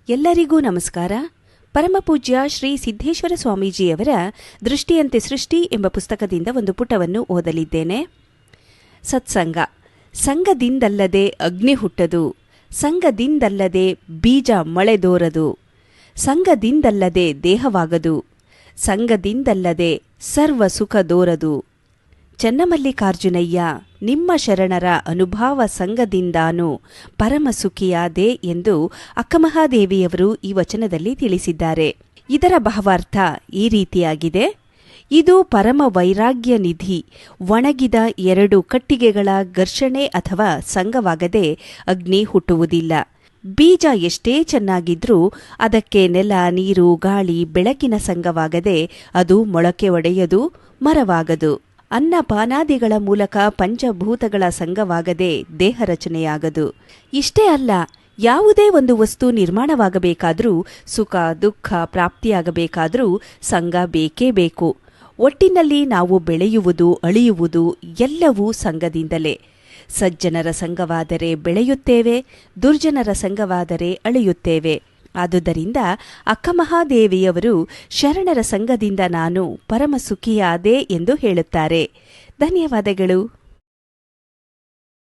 ಎಲ್ಲರಿಗೂ ನಮಸ್ಕಾರ. ಪರಮಪೂಜ್ಯ ಶ್ರೀ ಸಿದ್ದೇಶ್ವರ ಸ್ವಾಮೀಜಿಯವರ ದೃಷ್ಟಿಯಂತೆ ಸೃಷ್ಟಿ ಎಂಬ ಪುಸ್ತಕದಿಂದ ಒಂದು ಪುಟವನ್ನು ಓದಲಿದ್ದೇನೆ. ಸತ್ಸಂಗ. ಸಂಘದಿಂದಲ್ಲದೆ ಅಗ್ನಿ ಹುಟ್ಟದು, ಸಂಘದಿಂದಲ್ಲದೆ ಬೀಜ ಮೊಳೆದೋರದು, ಸಂಘದಿಂದಲ್ಲದೆ ದೇಹವಾಗದು, ಸಂಘದಿಂದಲ್ಲದೆ ಸರ್ವ ಸುಖ ದೋರದು. ಚನ್ನಮಲ್ಲಿಕಾರ್ಜುನಯ್ಯ ನಿಮ್ಮ ಶರಣರ ಅನುಭಾವ ಸಂಘದಿಂದಾನು ಪರಮಸುಖಿಯಾದೆ ಎಂದು ಅಕ್ಕಮಹಾದೇವಿಯವರು ಈ ವಚನದಲ್ಲಿ ತಿಳಿಸಿದ್ದಾರೆ. ಇದರ ಭಾವಾರ್ಥ ಈ ರೀತಿಯಾಗಿದೆ. ಇದು ಪರಮ ವೈರಾಗ್ಯ ನಿಧಿ. ಒಣಗಿದ ಎರಡು ಕಟ್ಟಿಗೆಗಳ ಘರ್ಷಣೆ ಅಥವಾ ಸಂಘವಾಗದೆ ಅಗ್ನಿ ಹುಟ್ಟುವುದಿಲ್ಲ. ಬೀಜ ಎಷ್ಟೇ ಚೆನ್ನಾಗಿದ್ರೂ ಅದಕ್ಕೆ ನೆಲ, ನೀರು, ಗಾಳಿ, ಬೆಳಕಿನ ಸಂಘವಾಗದೆ ಅದು ಮೊಳಕೆ ಒಡೆಯದು, ಮರವಾಗದು. ಅನ್ನಪಾನಾದಿಗಳ ಮೂಲಕ ಪಂಚಭೂತಗಳ ಸಂಘವಾಗದೆ ದೇಹ ರಚನೆಯಾಗದು. ಇಷ್ಟೇ ಅಲ್ಲ, ಯಾವುದೇ ಒಂದು ವಸ್ತು ನಿರ್ಮಾಣವಾಗಬೇಕಾದರೂ, ಸುಖ ದುಃಖ ಪ್ರಾಪ್ತಿಯಾಗಬೇಕಾದರೂ ಸಂಘ ಬೇಕೇ ಬೇಕು. ಒಟ್ಟಿನಲ್ಲಿ ನಾವು ಬೆಳೆಯುವುದು, ಅಳಿಯುವುದು ಎಲ್ಲವೂ ಸಂಘದಿಂದಲೇ. ಸಜ್ಜನರ ಸಂಘವಾದರೆ ಬೆಳೆಯುತ್ತೇವೆ, ದುರ್ಜನರ ಸಂಘವಾದರೆ ಅಳಿಯುತ್ತೇವೆ. ಆದುದರಿಂದ ಅಕ್ಕಮಹಾದೇವಿಯವರು ಶರಣರ ಸಂಘದಿಂದ ನಾನು ಪರಮಸುಖಿಯಾದೆ ಎಂದು ಹೇಳುತ್ತಾರೆ. ಧನ್ಯವಾದಗಳು.